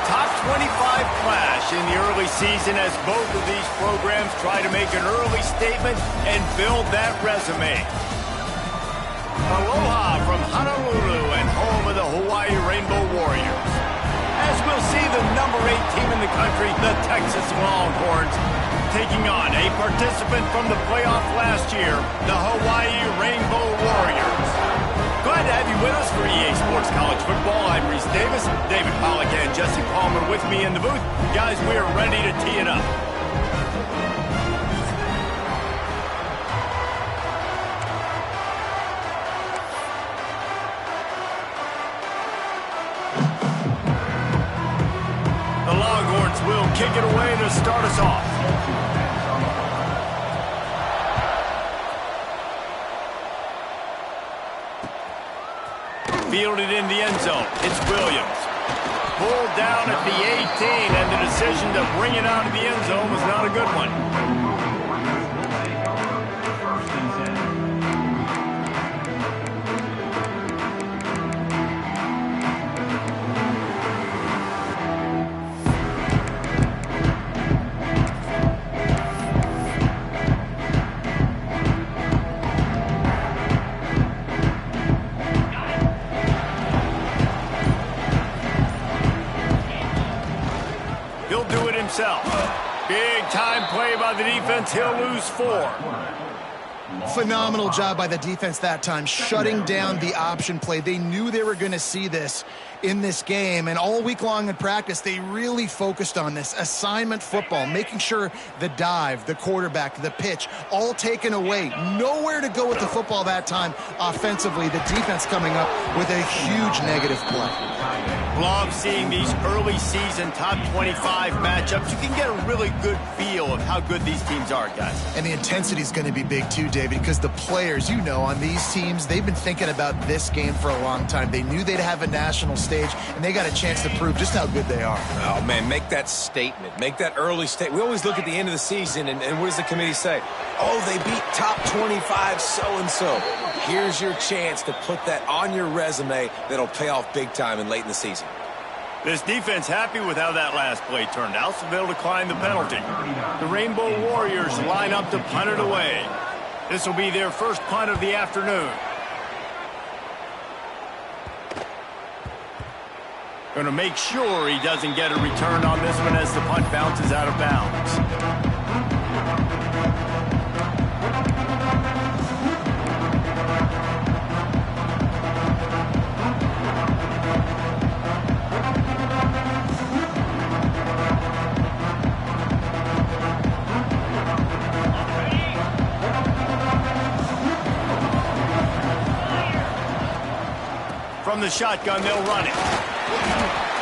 top 25 clash in the early season as both of these programs try to make an early statement and build that resume. Aloha from Honolulu and home of the Hawaii Rainbow Warriors. As we'll see the number 8 team in the country, the Texas Longhorns, taking on a participant from the playoff last year, the Hawaii Rainbow Warriors. Glad to have you with us for EA Sports College Football. I'm Reese Davis, David Pollack and Jesse Palmer with me in the booth. Guys, we are ready to tee it up. The Longhorns will kick it away to start us off. Fielded in the end zone. It's Williams. Pulled down at the 18, and the decision to bring it out of the end zone was not a good one. Big time play by the defense. He'll lose 4. Phenomenal job by the defense that time, shutting down the option play. They knew they were going to see this in this game, and all week long in practice, they really focused on this assignment football, making sure the dive, the quarterback, the pitch, all taken away. Nowhere to go with the football that time offensively. The defense coming up with a huge negative play. Love seeing these early season top 25 matchups. You can get a really good feel of how good these teams are, guys. And the intensity is going to be big too, David, because the players, you know, on these teams, they've been thinking about this game for a long time. They knew they'd have a national stage, and they got a chance to prove just how good they are. Oh, man, make that statement. Make that early statement. We always look at the end of the season, and what does the committee say? Oh, they beat top 25 so-and-so. Here's your chance to put that on your resume that'll pay off big time and late in the season. This defense happy with how that last play turned out, so they'll decline the penalty. The Rainbow Warriors line up to punt it away. This will be their first punt of the afternoon. Going to make sure he doesn't get a return on this one as the punt bounces out of bounds. From the shotgun, they'll run it.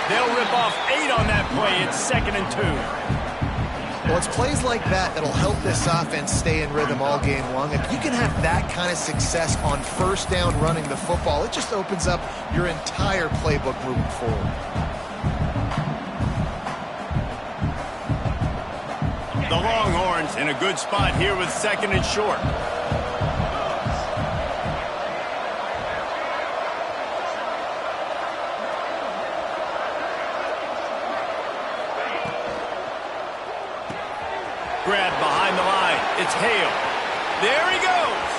They'll rip off 8 on that play. It's 2nd and 2. Well, it's plays like that that'll help this offense stay in rhythm all game long. If you can have that kind of success on first down running the football, it just opens up your entire playbook moving forward. The Longhorns in a good spot here with 2nd and short. Grab behind the line. It's Hale. There he goes.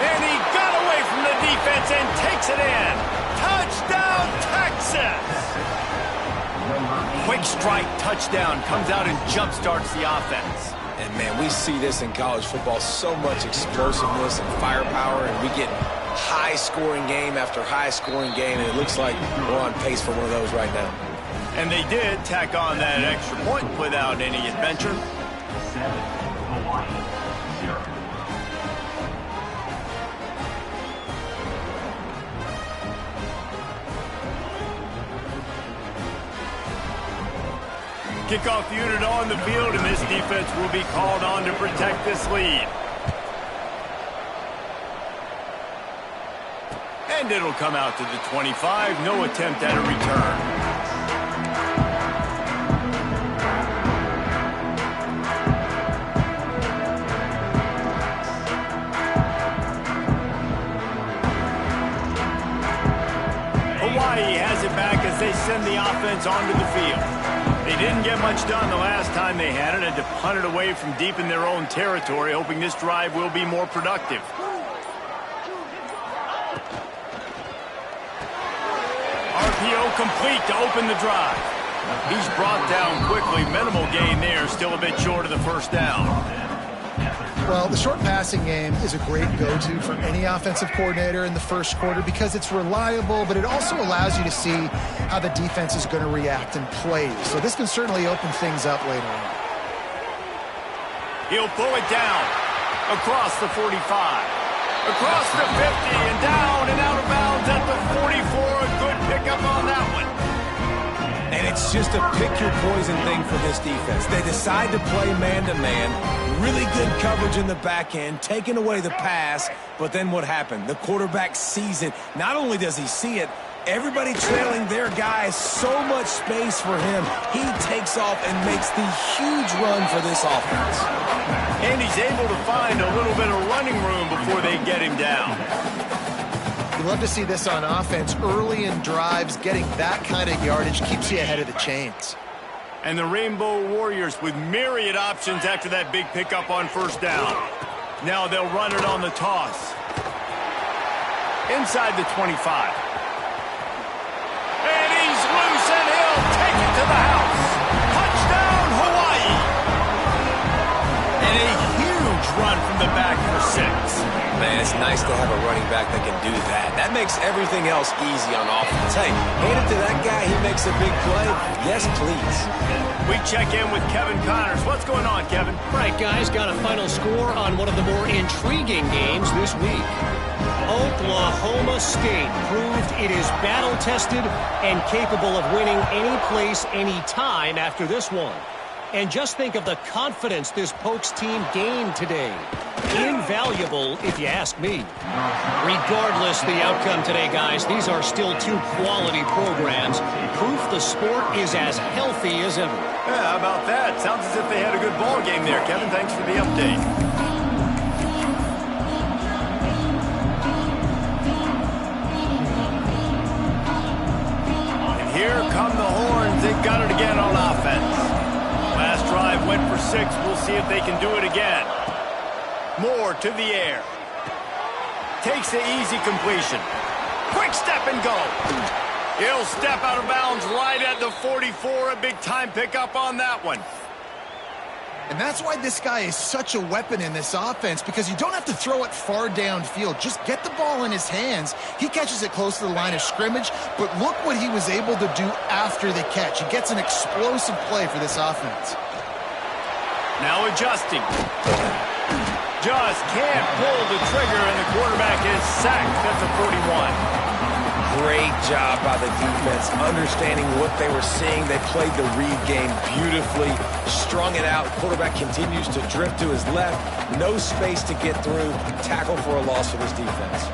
And he got away from the defense and takes it in. Touchdown, Texas! Quick strike touchdown comes out and jump-starts the offense. And, man, we see this in college football, so much explosiveness and firepower, and we get high-scoring game after high-scoring game, and it looks like we're on pace for one of those right now. And they did tack on that extra point without any adventure. 7, Hawaii, 0. Kickoff unit on the field, and this defense will be called on to protect this lead. And it'll come out to the 25. No attempt at a return. Hawaii has it back as they send the offense onto the field. They didn't get much done the last time they had it, and to punt it away from deep in their own territory, hoping this drive will be more productive. RPO complete to open the drive. He's brought down quickly. Minimal gain there, still a bit short of the first down. Well, the short passing game is a great go-to for any offensive coordinator in the first quarter because it's reliable, but it also allows you to see how the defense is going to react and play. So this can certainly open things up later on. He'll pull it down across the 45, across the 50, and down and out of bounds at the 44. A good pickup on that one. And it's just a pick-your-poison thing for this defense. They decide to play man-to-man, really good coverage in the back end, taking away the pass, but then what happened? The quarterback sees it. Not only does he see it, everybody trailing their guy, so much space for him. He takes off and makes the huge run for this offense. And he's able to find a little bit of running room before they get him down. You love to see this on offense. Early in drives, getting that kind of yardage keeps you ahead of the chains. And the Rainbow Warriors with myriad options after that big pickup on first down. Now they'll run it on the toss. Inside the 25. And he's loose, and he'll take it to the house. Touchdown, Hawaii! And a huge run from the back for 6. Man, it's nice to have a running back that can do that. That makes everything else easy on offense. Hey, hand it to that guy. He makes a big play. Yes, please. We check in with Kevin Connors. What's going on, Kevin? Right, guys, got a final score on one of the more intriguing games this week. Oklahoma State proved it is battle-tested and capable of winning any place, any time after this one. And just think of the confidence this Pokes team gained today. Invaluable, if you ask me. Regardless the outcome today, guys, these are still two quality programs. Proof the sport is as healthy as ever. Yeah, how about that? Sounds as if they had a good ball game there, Kevin. Thanks for the update. And here come the Horns. They've got it again on offense. Last drive went for 6. We'll see if they can do it again. Moore to the air. Takes the easy completion. Quick step and go. He'll step out of bounds right at the 44. A big-time pickup on that one. And that's why this guy is such a weapon in this offense, because you don't have to throw it far downfield. Just get the ball in his hands. He catches it close to the line of scrimmage, but look what he was able to do after the catch. He gets an explosive play for this offense. Now adjusting. Just can't pull the trigger, and the quarterback is sacked. That's a 41. Great job by the defense, understanding what they were seeing. They played the read game beautifully, strung it out. Quarterback continues to drift to his left. No space to get through. Tackle for a loss for this defense.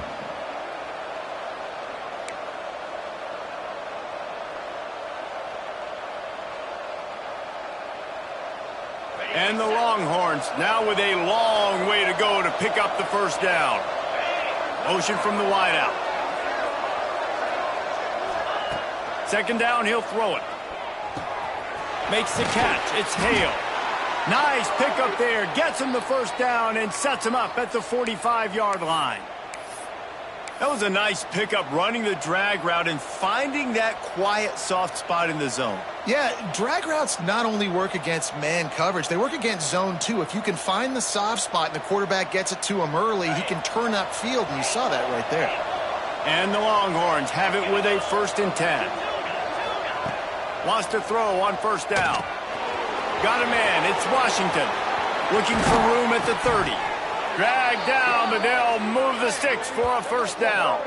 And the Longhorns now with a long way to go to pick up the first down. Motion from the wideout. Second down, he'll throw it. Makes the catch. It's Hale. Nice pickup there. Gets him the first down and sets him up at the 45-yard line. That was a nice pickup, running the drag route and finding that quiet, soft spot in the zone. Yeah, drag routes not only work against man coverage, they work against zone too. If you can find the soft spot and the quarterback gets it to him early, he can turn upfield, and you saw that right there. And the Longhorns have it with a 1st and 10. Wants to throw on first down. Got a man. It's Washington. Looking for room at the 30. Dragged down, but they'll move the sticks for a first down.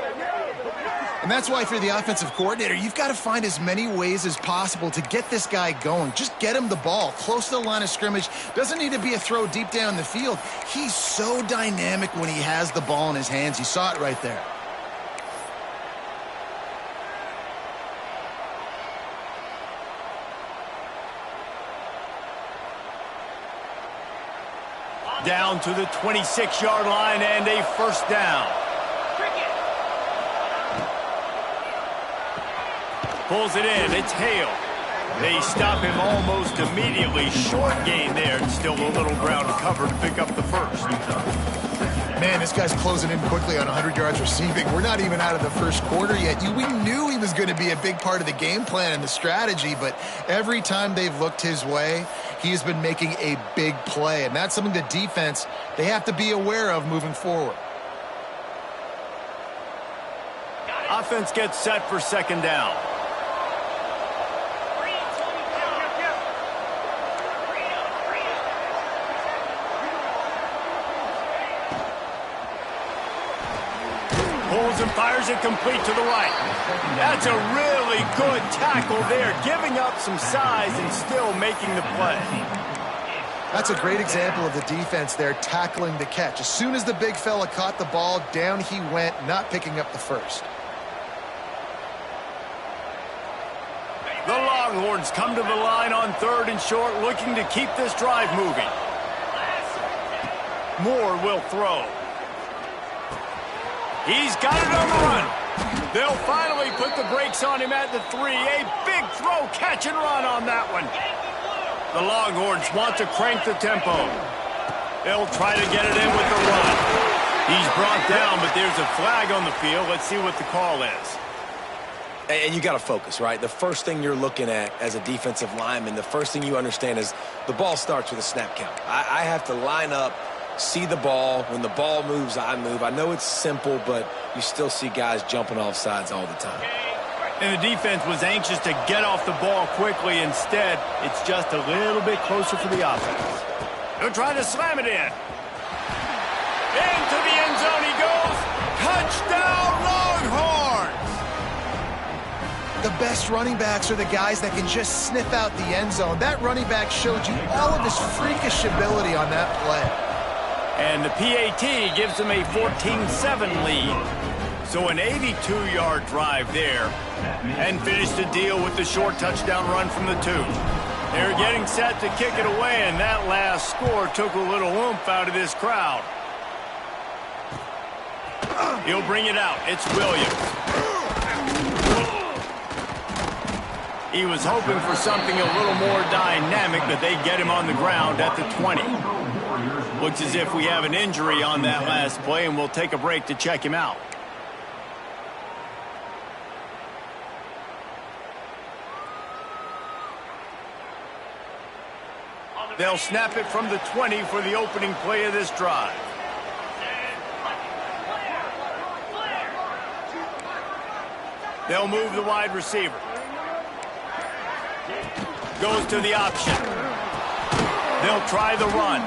And that's why for the offensive coordinator, you've got to find as many ways as possible to get this guy going. Just get him the ball close to the line of scrimmage. Doesn't need to be a throw deep down the field. He's so dynamic when he has the ball in his hands. You saw it right there. Down to the 26-yard line and a first down. Pulls it in. It's Hale. They stop him almost immediately. Short gain there. And still a little ground to cover to pick up the first. Man, this guy's closing in quickly on 100 yards receiving. We're not even out of the first quarter yet. We knew he was going to be a big part of the game plan and the strategy, but every time they've looked his way, he has been making a big play, and that's something the defense, they have to be aware of moving forward. Offense gets set for second down. Pulls and fires it complete to the right. That's a really good tackle there, giving up some size and still making the play. That's a great example of the defense there tackling the catch. As soon as the big fella caught the ball, down he went, not picking up the first. The Longhorns come to the line on 3rd and short, looking to keep this drive moving. Moore will throw. He's got it on the run. They'll finally put the brakes on him at the 3. A big throw, catch and run on that one. The Longhorns want to crank the tempo. They'll try to get it in with the run. He's brought down, but there's a flag on the field. Let's see what the call is. And you got to focus, right? The first thing you're looking at as a defensive lineman, the first thing you understand is the ball starts with a snap count. I have to line up, see the ball. When the ball moves, I move. I know it's simple, but you still see guys jumping off sides all the time. And the defense was anxious to get off the ball quickly. Instead, it's just a little bit closer for the offense. They're trying to slam it in. Into the end zone he goes. Touchdown, Longhorns! The best running backs are the guys that can just sniff out the end zone. That running back showed you all of his freakish ability on that play. And the PAT gives them a 14-7 lead. So an 82-yard drive there. And finish the deal with the short touchdown run from the 2. They're getting set to kick it away, and that last score took a little oomph out of this crowd. He'll bring it out. It's Williams. He was hoping for something a little more dynamic, but they get him on the ground at the 20. Looks as if we have an injury on that last play, and we'll take a break to check him out. They'll snap it from the 20 for the opening play of this drive. They'll move the wide receiver. Goes to the option. They'll try the run.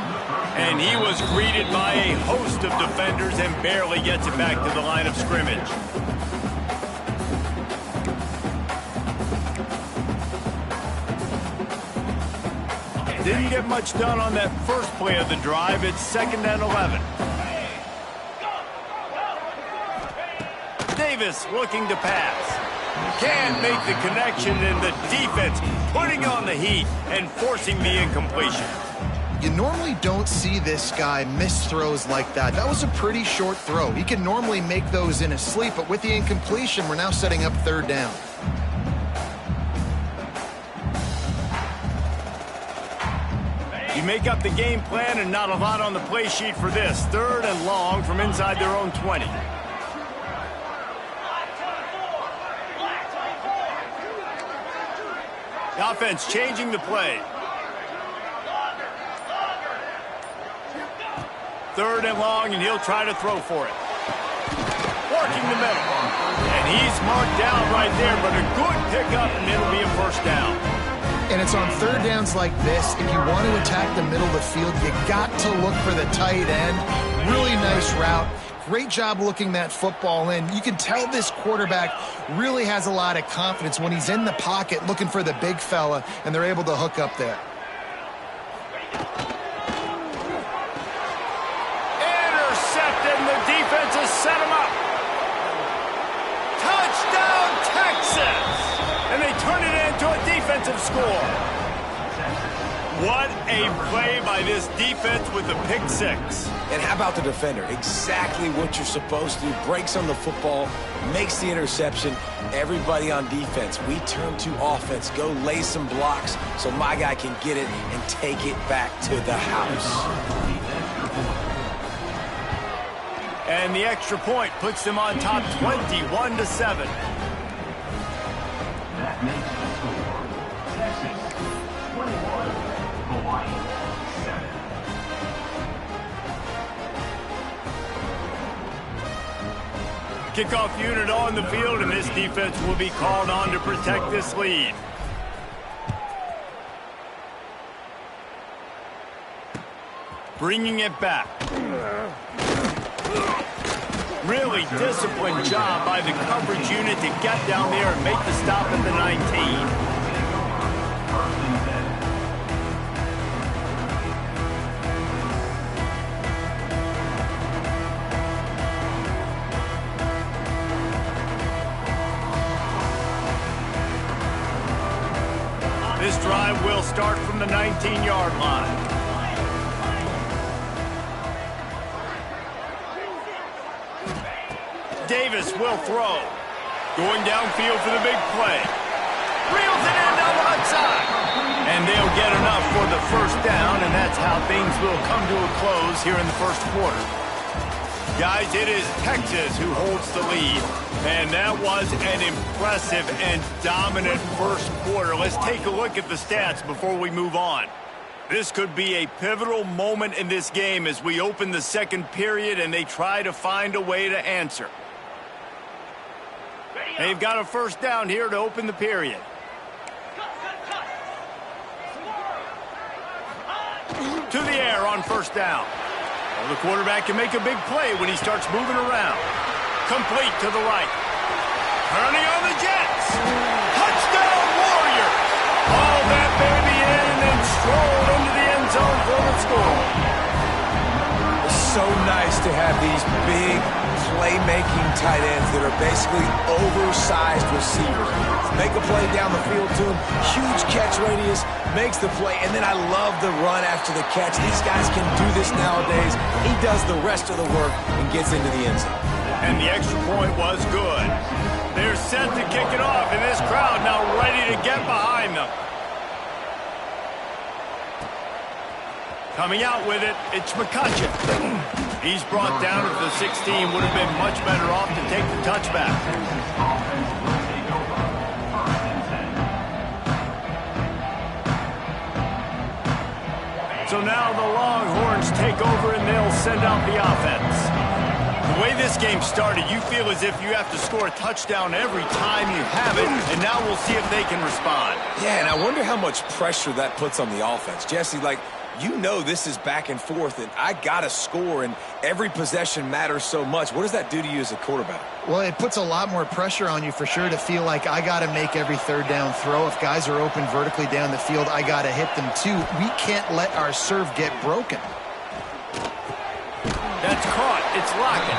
And he was greeted by a host of defenders and barely gets it back to the line of scrimmage. Didn't get much done on that first play of the drive. It's 2nd and 11. Davis looking to pass. Can't make the connection, and the defense putting on the heat and forcing the incompletion. You normally don't see this guy miss throws like that. That was a pretty short throw. He can normally make those in his sleep, but with the incompletion, we're now setting up 3rd down. You make up the game plan and not a lot on the play sheet for this. 3rd and long from inside their own 20. The offense changing the play. 3rd and long, and he'll try to throw for it. Working the middle. And he's marked down right there, but a good pickup, and it'll be a 1st down. And it's on 3rd downs like this. If you want to attack the middle of the field, you got to look for the tight end. Really nice route. Great job looking that football in. You can tell this quarterback really has a lot of confidence when he's in the pocket looking for the big fella, and they're able to hook up there. Intercepted, and the defense has set him up. Touchdown, Texas! And they turn it into a defensive score. What a play by this defense with the pick six. And how about the defender? Exactly what you're supposed to do. Breaks on the football, makes the interception. Everybody on defense, we turn to offense. Go lay some blocks so my guy can get it and take it back to the house. And the extra point puts them on top 21-7. That makes the score Texas 21, Hawaii 7. Kickoff unit on the field, and this defense will be called on to protect this lead. Bringing it back. Really disciplined job by the coverage unit to get down there and make the stop at the 19. This drive will start from the 19-yard line. Davis will throw. Going downfield for the big play. Reels it in down the left side. And they'll get enough for the first down, and that's how things will come to a close here in the first quarter. Guys, it is Texas who holds the lead. And that was an impressive and dominant first quarter. Let's take a look at the stats before we move on. This could be a pivotal moment in this game as we open the second period and they try to find a way to answer. They've got a first down here to open the period. To the air on first down. Well, the quarterback can make a big play when he starts moving around. Complete to the right. Turning on the Jets. Touchdown, Warrior. All that baby in and then strolled into the end zone for the score. It's so nice to have these big playmaking tight ends that are basically oversized receivers. Make a play down the field to him. Huge catch radius, makes the play, and then I love the run after the catch. These guys can do this nowadays. He does the rest of the work and gets into the end zone. And the extra point was good. They're set to kick it off, and this crowd now ready to get behind them. Coming out with it, it's McCutcheon. He's brought down at the 16. Would have been much better off to take the touchback. So now the Longhorns take over, and they'll send out the offense. The way this game started, you feel as if you have to score a touchdown every time you have it, and now we'll see if they can respond. Yeah, and I wonder how much pressure that puts on the offense. Jesse, like, you know this is back and forth, and I got to score, and every possession matters so much. What does that do to you as a quarterback? Well, it puts a lot more pressure on you for sure to feel like I got to make every third down throw. If guys are open vertically down the field, I got to hit them too. We can't let our serve get broken. That's caught. It's locking.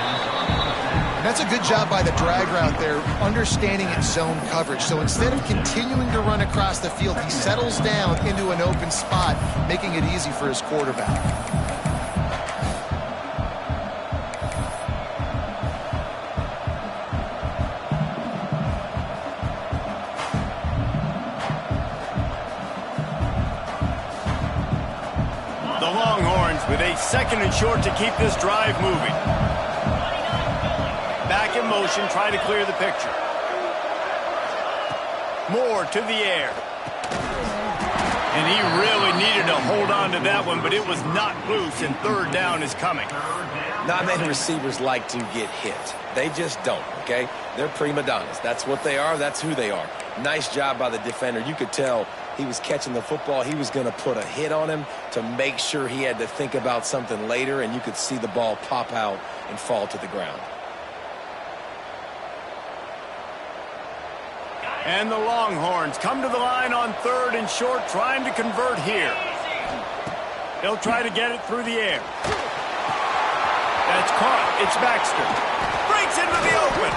And that's a good job by the drag route there, understanding its zone coverage. So instead of continuing to run across the field, he settles down into an open spot, making it easy for his quarterback. The Longhorns with a second and short to keep this drive moving. Back in motion, try to clear the picture. Moore to the air. And he really needed to hold on to that one, but it was not loose, and third down is coming. Not many receivers like to get hit. They just don't, okay? They're prima donnas. That's what they are. That's who they are. Nice job by the defender. You could tell he was catching the football. He was going to put a hit on him to make sure he had to think about something later, and you could see the ball pop out and fall to the ground. And the Longhorns come to the line on third and short, trying to convert here. They'll try to get it through the air. That's caught. It's Baxter. Breaks into the open.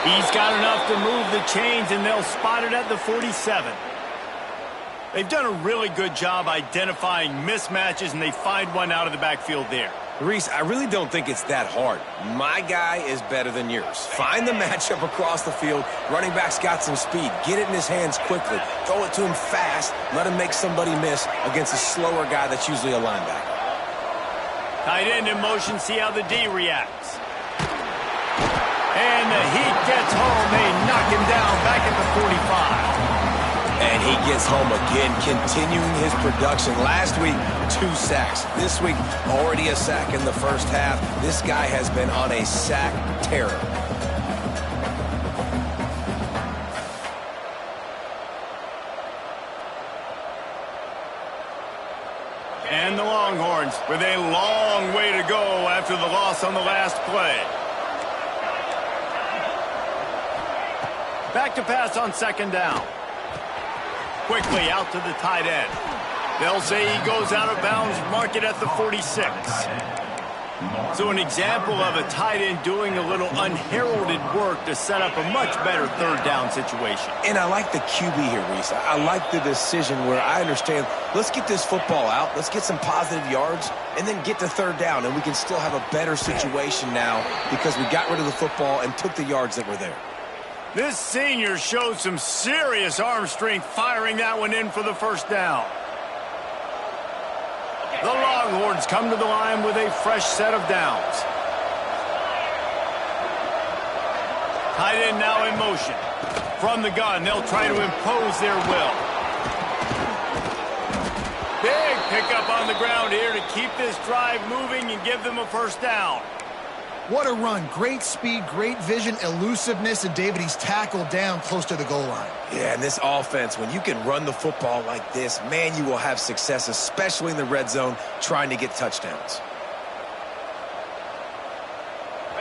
He's got enough to move the chains, and they'll spot it at the 47. They've done a really good job identifying mismatches, and they find one out of the backfield there. Reese, I really don't think it's that hard. My guy is better than yours. Find the matchup across the field. Running back's got some speed. Get it in his hands quickly. Throw it to him fast. Let him make somebody miss against a slower guy that's usually a linebacker. Tight end in motion, see how the D reacts. And the heat gets home. They knock him down back at the 45. And he gets home again, continuing his production. Last week, 2 sacks. This week, already a sack in the first half. This guy has been on a sack terror. And the Longhorns with a long way to go after the loss on the last play. Back to pass on second down. Quickly out to the tight end. They'll say he goes out of bounds, mark it at the 46. So an example of a tight end doing a little unheralded work to set up a much better third down situation. And I like the QB here, Reese. I like the decision where I understand, let's get this football out, let's get some positive yards, and then get to third down, and we can still have a better situation now because we got rid of the football and took the yards that were there. This senior showed some serious arm strength firing that one in for the first down. The Longhorns come to the line with a fresh set of downs. Tight end now in motion. From the gun, they'll try to impose their will. Big pickup on the ground here to keep this drive moving and give them a first down. What a run. Great speed, great vision, elusiveness, and David, he's tackled down close to the goal line. Yeah, and this offense, when you can run the football like this, man, you will have success, especially in the red zone, trying to get touchdowns.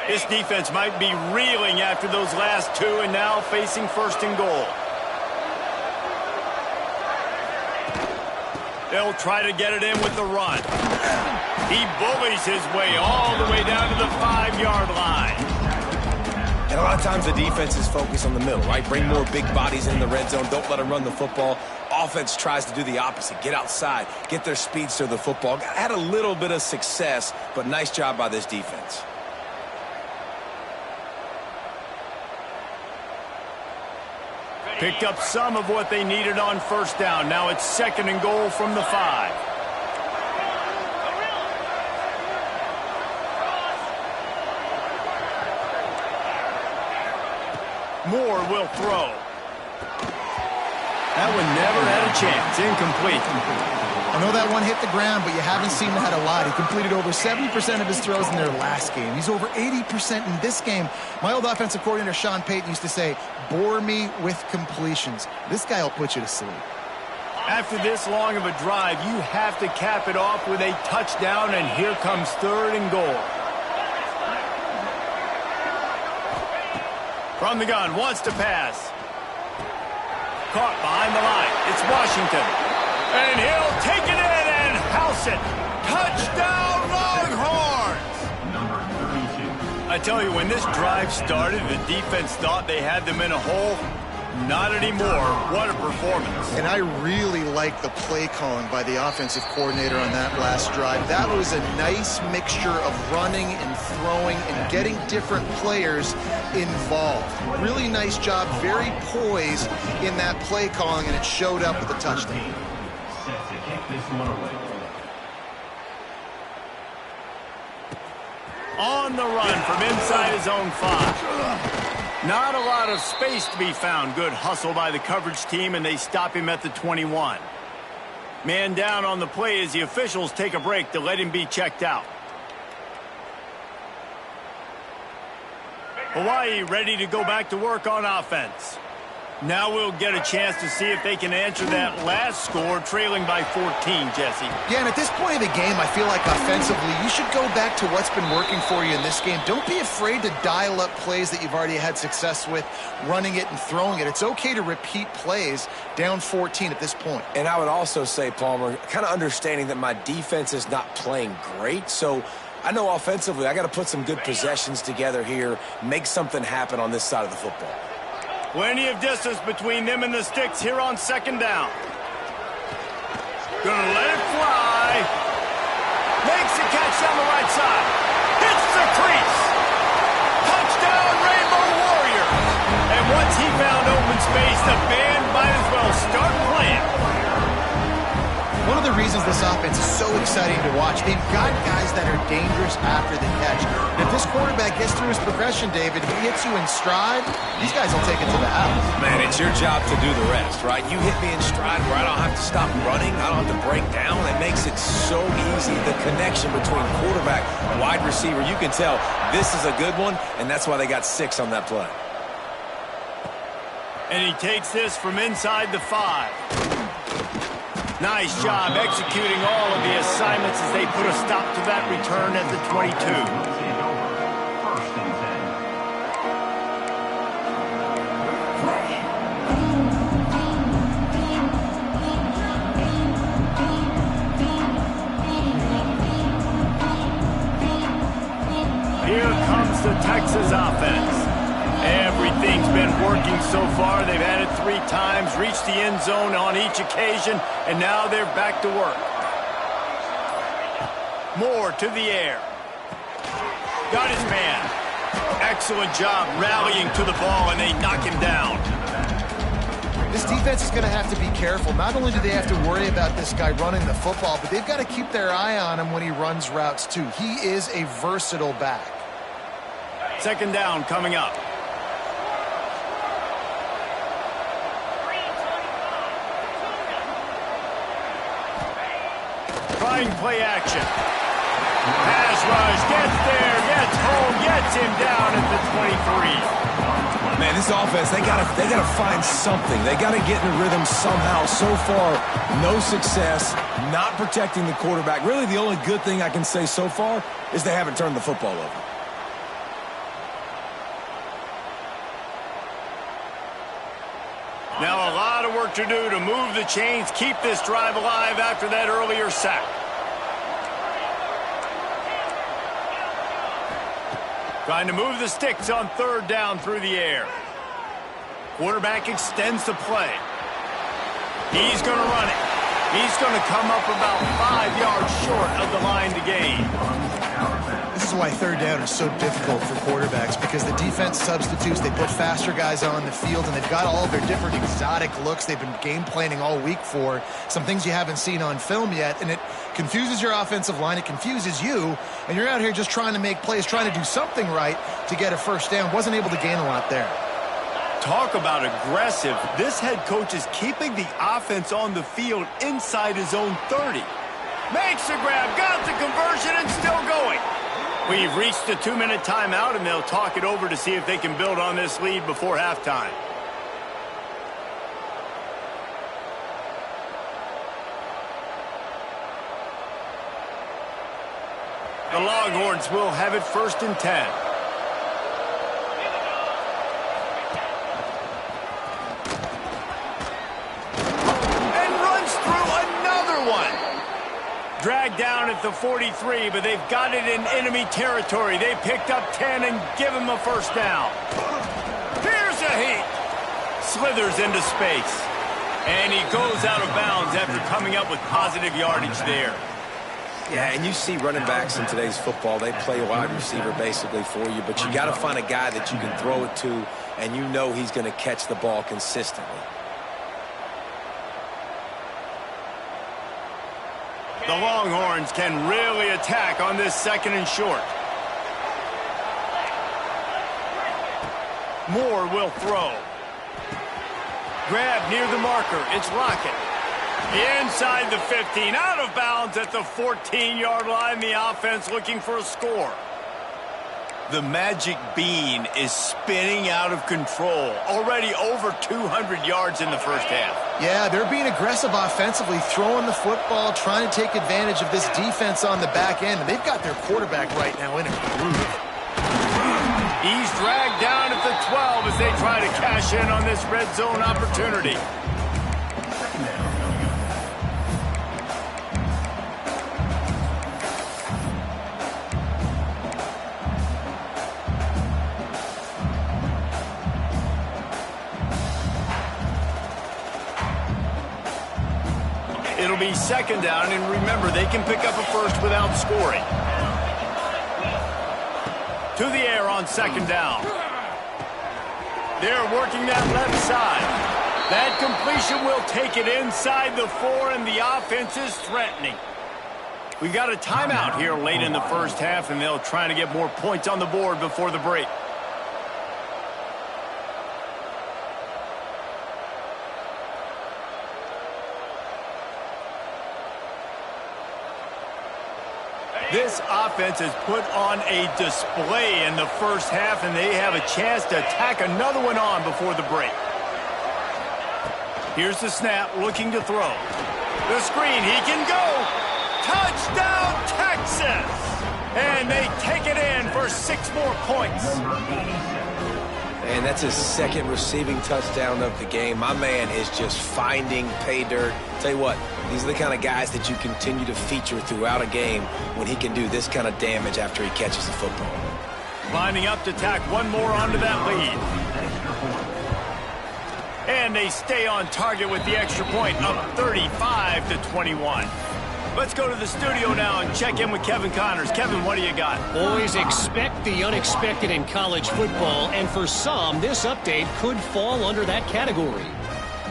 This defense might be reeling after those last 2 and now facing first and goal. They'll try to get it in with the run. He bullies his way all the way down to the 5-yard line. And a lot of times the defense is focused on the middle, right? Bring more big bodies in the red zone. Don't let them run the football. Offense tries to do the opposite. Get outside. Get their speeds to the football. Had a little bit of success, but nice job by this defense. Picked up some of what they needed on first down. Now it's second and goal from the 5. Moore will throw. That one never had a chance. Incomplete. I know that one hit the ground, but you haven't seen that a lot. He completed over 70% of his throws in their last game. He's over 80% in this game. My old offensive coordinator, Sean Payton, used to say, bore me with completions. This guy will put you to sleep. After this long of a drive, you have to cap it off with a touchdown, and here comes third and goal. From the gun, wants to pass. Caught behind the line. It's Washington. And he'll take it in and house it. Touchdown, Longhorns! Number 32. I tell you, when this drive started, the defense thought they had them in a hole. Not anymore. What a performance. And I really like the play calling by the offensive coordinator on that last drive. That was a nice mixture of running and throwing and getting different players involved. Really nice job, very poised in that play calling, and it showed up with the touchdown. Set to kick this one away. On the run from inside his own 5. Not a lot of space to be found. Good hustle by the coverage team, and they stop him at the 21. Man down on the play as the officials take a break to let him be checked out. Hawaii ready to go back to work on offense. Now we'll get a chance to see if they can answer that last score, trailing by 14, Jesse. Yeah, and at this point of the game, I feel like offensively, you should go back to what's been working for you in this game. Don't be afraid to dial up plays that you've already had success with, running it and throwing it. It's okay to repeat plays down 14 at this point. And I would also say, Palmer, kind of understanding that my defense is not playing great, so I know offensively I got to put some good possessions together here, make something happen on this side of the football. Plenty of distance between them and the sticks here on second down. Gonna let it fly. Makes the catch down the right side. Hits the crease. Touchdown, Rainbow Warriors. And once he found open space, the band might as well start playing. One of the reasons this offense is so exciting to watch, they've got guys that are dangerous after the catch. And if this quarterback gets through his progression, David, he hits you in stride, these guys will take it to the house. Man, it's your job to do the rest, right? You hit me in stride where I don't have to stop running. I don't have to break down. It makes it so easy. The connection between quarterback and wide receiver, you can tell this is a good one, and that's why they got 6 on that play. And he takes this from inside the 5. Nice job executing all of the assignments as they put a stop to that return at the 22. First and 10. Here comes the Texas offense. Everything's been working so far. They've had it 3 times, reached the end zone on each occasion, and now they're back to work. Moore to the air. Got his man. Excellent job rallying to the ball, and they knock him down. This defense is going to have to be careful. Not only do they have to worry about this guy running the football, but they've got to keep their eye on him when he runs routes too. He is a versatile back. Second down coming up. Trying play action. Pass rush, gets there, gets home, gets him down at the 23. Man, this offense, they gotta find something. They gotta get in a rhythm somehow. So far, no success, not protecting the quarterback. Really, the only good thing I can say so far is they haven't turned the football over. Now a lot of work to do to move the chains, keep this drive alive after that earlier sack. Trying to move the sticks on third down through the air. Quarterback extends the play. He's going to run it. He's going to come up about 5 yards short of the line to gain. This is why third down is so difficult for quarterbacks, because the defense substitutes, they put faster guys on the field, and they've got all of their different exotic looks they've been game planning all week for, some things you haven't seen on film yet, and it confuses your offensive line, it confuses you, and you're out here just trying to make plays, trying to do something right to get a first down. Wasn't able to gain a lot there. Talk about aggressive. This head coach is keeping the offense on the field inside his own 30. Makes the grab, got the conversion, and still going. We've reached the 2-minute timeout, and they'll talk it over to see if they can build on this lead before halftime. The Longhorns will have it 1st and 10. And runs through another one. Dragged down at the 43, but they've got it in enemy territory. They picked up 10 and give him a first down. Here's a heat. Slithers into space. And he goes out of bounds after coming up with positive yardage there. Yeah, and you see running backs in today's football, they play wide receiver basically for you, but you got to find a guy that you can throw it to, and you know he's going to catch the ball consistently. The Longhorns can really attack on this 2nd and short. Moore will throw. Grab near the marker. It's Lockett. Inside the 15, out of bounds at the 14-yard line. The offense looking for a score. The magic bean is spinning out of control. Already over 200 yards in the first half. Yeah, they're being aggressive offensively, throwing the football, trying to take advantage of this defense on the back end. And they've got their quarterback right now in a groove. He's dragged down at the 12 as they try to cash in on this red zone opportunity. It'll be second down, and remember, they can pick up a first without scoring. To the air on second down. They're working that left side. That completion will take it inside the 4, and the offense is threatening. We got a timeout here late in the first half, and they'll try to get more points on the board before the break. This offense has put on a display in the first half, and they have a chance to tack another one on before the break. Here's the snap, looking to throw. The screen, he can go. Touchdown, Texas! And they take it in for 6 more points. And that's his second receiving touchdown of the game. My man is just finding pay dirt. Tell you what, these are the kind of guys that you continue to feature throughout a game when he can do this kind of damage after he catches the football. Lining up to tack one more onto that lead. And they stay on target with the extra point, up 35-21. Let's go to the studio now and check in with Kevin Connors. Kevin, what do you got? Boys, expect the unexpected in college football, and for some, this update could fall under that category.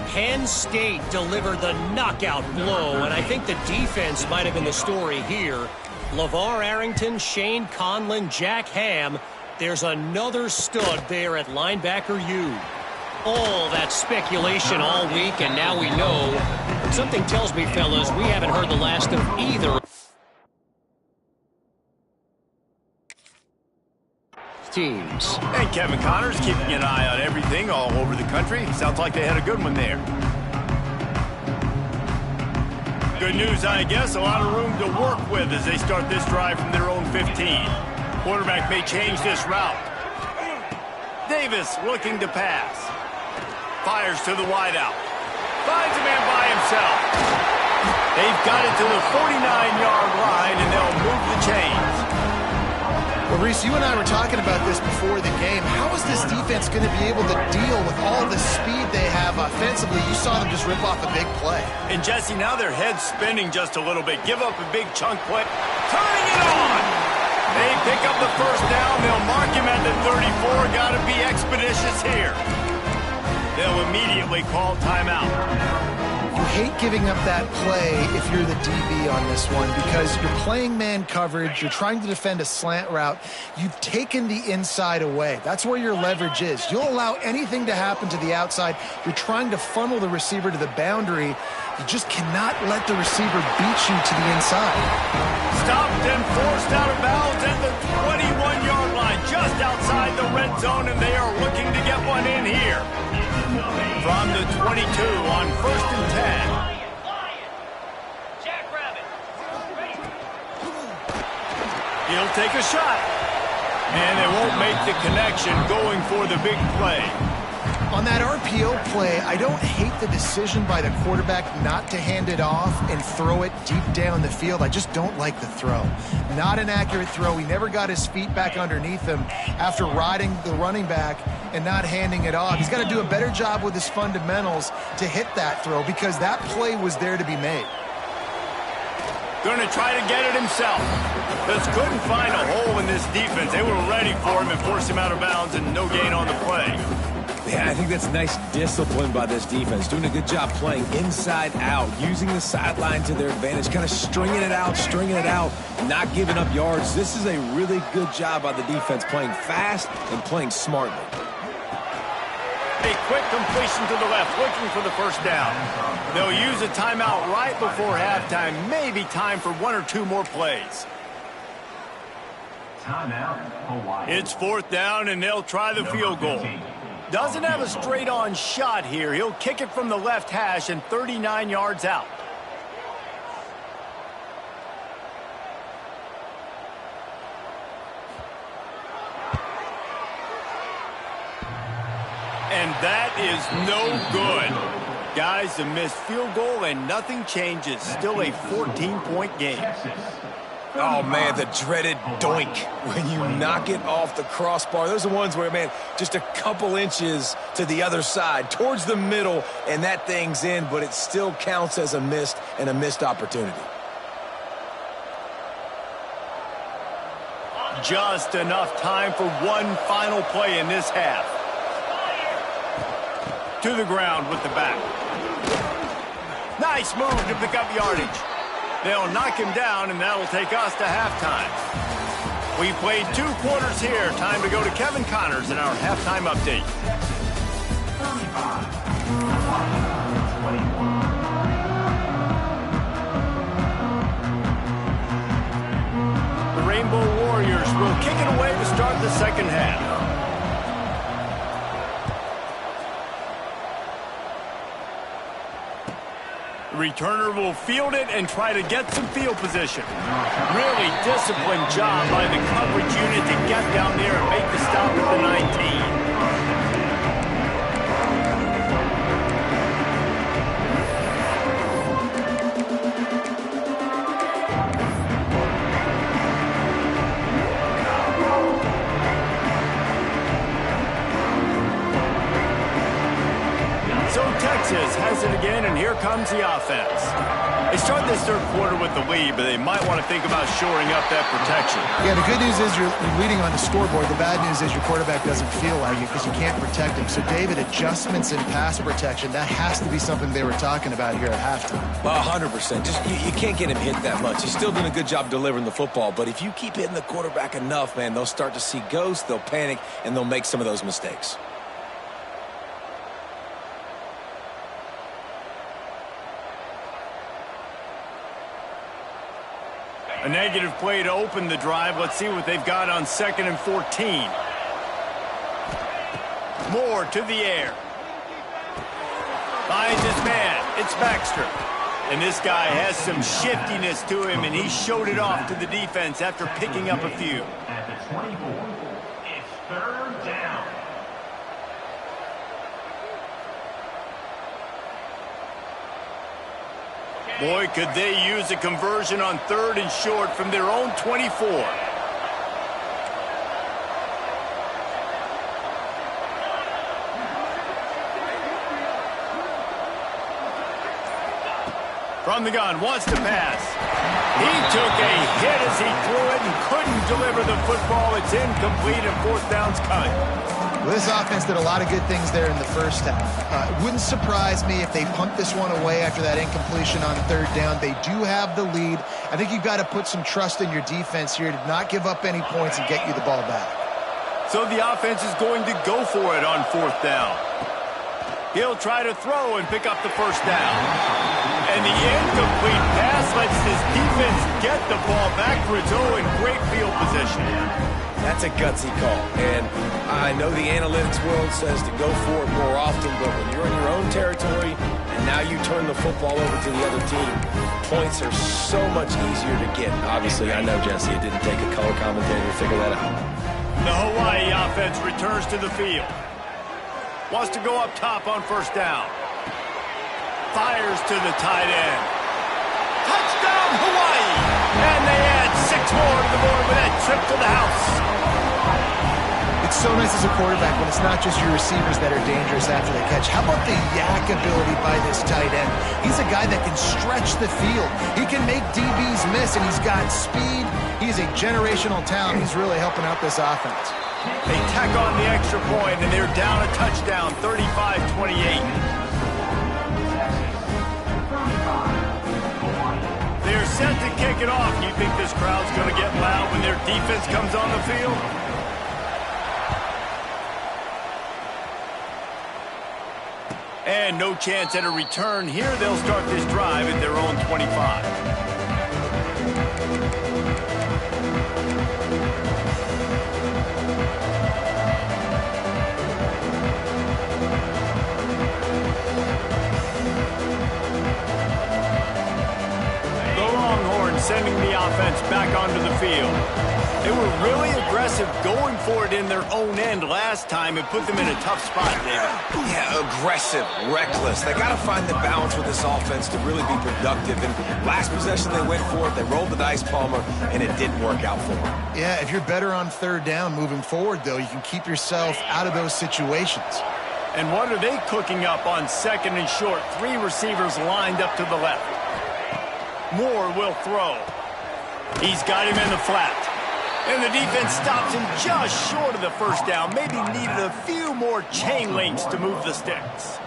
Penn State delivered the knockout blow, and I think the defense might have been the story here. LeVar Arrington, Shane Conlon, Jack Ham. There's another stud there at linebacker U. All that speculation all week, and now we know. Something tells me, fellas, we haven't heard the last of either teams. And Kevin Connors keeping an eye on everything all over the country. Sounds like they had a good one there. Good news, I guess. A lot of room to work with as they start this drive from their own 15. Quarterback may change this route. Davis looking to pass. Fires to the wideout. Finds a man by himself. They've got it to the 49-yard line, and they'll move the chains. Well, Reese, you and I were talking about this before the game. How is this defense going to be able to deal with all the speed they have offensively? You saw them just rip off a big play. And, Jesse, now their head's spinning just a little bit. Give up a big chunk play. Turning it on! They pick up the first down. They'll mark him at the 34. Got to be expeditious here. They'll immediately call timeout. You hate giving up that play if you're the DB on this one because you're playing man coverage. You're trying to defend a slant route. You've taken the inside away. That's where your leverage is. You'll allow anything to happen to the outside. You're trying to funnel the receiver to the boundary. You just cannot let the receiver beat you to the inside. Stopped and forced out of bounds at the 21-yard line, just outside the red zone, and they are looking to get one in here. From the 22 on 1st and 10. He'll take a shot. And they won't make the connection going for the big play. On that RPO play, I don't hate the decision by the quarterback not to hand it off and throw it deep down the field. I just don't like the throw. Not an accurate throw. He never got his feet back underneath him after riding the running back and not handing it off. He's got to do a better job with his fundamentals to hit that throw because that play was there to be made. Going to try to get it himself. Just couldn't find a hole in this defense. They were ready for him and forced him out of bounds and no gain on the play. Yeah, I think that's nice discipline by this defense. Doing a good job playing inside out, using the sideline to their advantage, kind of stringing it out, not giving up yards. This is a really good job by the defense, playing fast and playing smartly. A quick completion to the left, looking for the first down. They'll use a timeout right before halftime. Maybe time for 1 or 2 more plays. Timeout, Hawaii. It's 4th down, and they'll try the field goal. Doesn't have a straight-on shot here. He'll kick it from the left hash and 39 yards out. And that is no good. Guys, a missed field goal and nothing changes. Still a 14-point game. Oh, man, the dreaded doink when you knock it off the crossbar. Those are ones where, man, just a couple inches to the other side, towards the middle, and that thing's in, but it still counts as a missed opportunity. Just enough time for one final play in this half. To the ground with the back. Nice move to pick up yardage. They'll knock him down, and that'll take us to halftime. We played 2 quarters here. Time to go to Kevin Connors in our halftime update. 35. The Rainbow Warriors will kick it away to start the second half. The returner will field it and try to get some field position. Really disciplined job by the coverage unit to get down there and make the stop at the 19. Texas has it again, and here comes the offense. They start this third quarter with the lead, but they might want to think about shoring up that protection. Yeah, the good news is you're leading on the scoreboard. The bad news is your quarterback doesn't feel like it because you can't protect him. So, David, adjustments in pass protection, that has to be something they were talking about here at halftime. 100%. Just you can't get him hit that much. He's still doing a good job delivering the football, but if you keep hitting the quarterback enough, man, they'll start to see ghosts, they'll panic, and they'll make some of those mistakes. A negative play to open the drive. Let's see what they've got on 2nd and 14. Moore to the air. Finds his man. It's Baxter. And this guy has some shiftiness to him, and he showed it off to the defense after picking up a few. At the 24, it's 3rd down. Boy, could they use a conversion on 3rd and short from their own 24. From the gun, wants to pass. He took a hit as he threw it and couldn't deliver the football. It's incomplete and 4th down's cut. Well, this offense did a lot of good things there in the first half. It wouldn't surprise me if they punt this one away after that incompletion on 3rd down. They do have the lead. I think you've got to put some trust in your defense here to not give up any points and get you the ball back. So the offense is going to go for it on 4th down. He'll try to throw and pick up the 1st down. And the incomplete pass lets his defense get the ball back for its own great field position. That's a gutsy call, and I know the analytics world says to go for it more often, but when you're in your own territory and now you turn the football over to the other team, points are so much easier to get. Obviously, I know, Jesse, it didn't take a color commentator to figure that out. The Hawaii offense returns to the field. Wants to go up top on 1st down. Fires to the tight end. Touchdown, Hawaii! And they add 6 more to the board with that trip to the house. It's so nice as a quarterback when it's not just your receivers that are dangerous after the catch. How about the yak ability by this tight end? He's a guy that can stretch the field. He can make DBs miss, and he's got speed. He's a generational talent. He's really helping out this offense. They tack on the extra point, and they're down a touchdown, 35-28. They're set to kick it off. You think this crowd's going to get loud when their defense comes on the field? And no chance at a return here. They'll start this drive at their own 25. Sending the offense back onto the field. They were really aggressive going for it in their own end last time and put them in a tough spot, David. Yeah, aggressive, reckless. They got to find the balance with this offense to really be productive. And last possession, they went for it. They rolled the dice, Palmer, and it didn't work out for them. Yeah, if you're better on third down moving forward, though, you can keep yourself out of those situations. And what are they cooking up on second and short? 3 receivers lined up to the left. Moore will throw. He's got him in the flat. And the defense stops him just short of the first down. Maybe needed a few more chain links to move the sticks.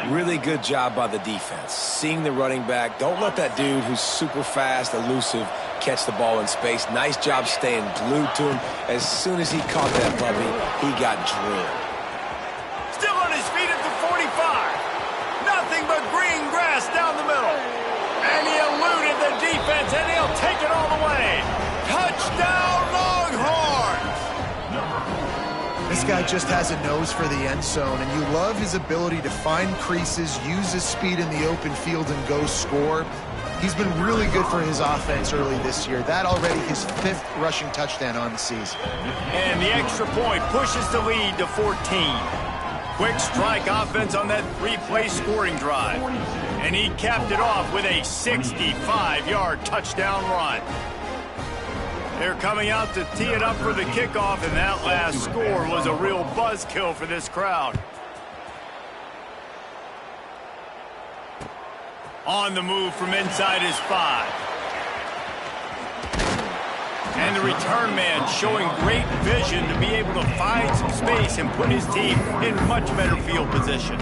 Really good job by the defense. Seeing the running back. Don't let that dude who's super fast, elusive, catch the ball in space. Nice job staying glued to him. As soon as he caught that puppy, he got drilled. Still on his feet at the 45. Nothing but green grass down the middle. And he eluded the defense, and he'll take it all the way. Touchdown, Longhorns! This guy just has a nose for the end zone, and you love his ability to find creases, use his speed in the open field, and go score. He's been really good for his offense early this year. That already his 5th rushing touchdown on the season. And the extra point pushes the lead to 14. Quick strike offense on that 3-play scoring drive. And he capped it off with a 65-yard touchdown run. They're coming out to tee it up for the kickoff, and that last score was a real buzzkill for this crowd. On the move from inside his 5. And the return man showing great vision to be able to find some space and put his team in much better field position.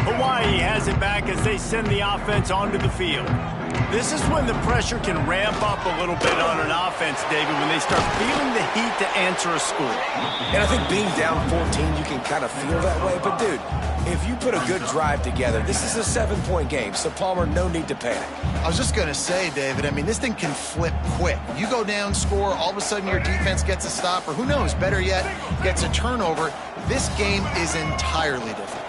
Hawaii has it back as they send the offense onto the field. This is when the pressure can ramp up a little bit on an offense, David, when they start feeling the heat to answer a score. And I think being down 14, you can kind of feel that way. But, dude, if you put a good drive together, this is a 7-point game. So, Palmer, no need to panic. I was just going to say, David, I mean, this thing can flip quick. You go down, score, all of a sudden your defense gets a stop, or who knows, better yet, gets a turnover. This game is entirely different.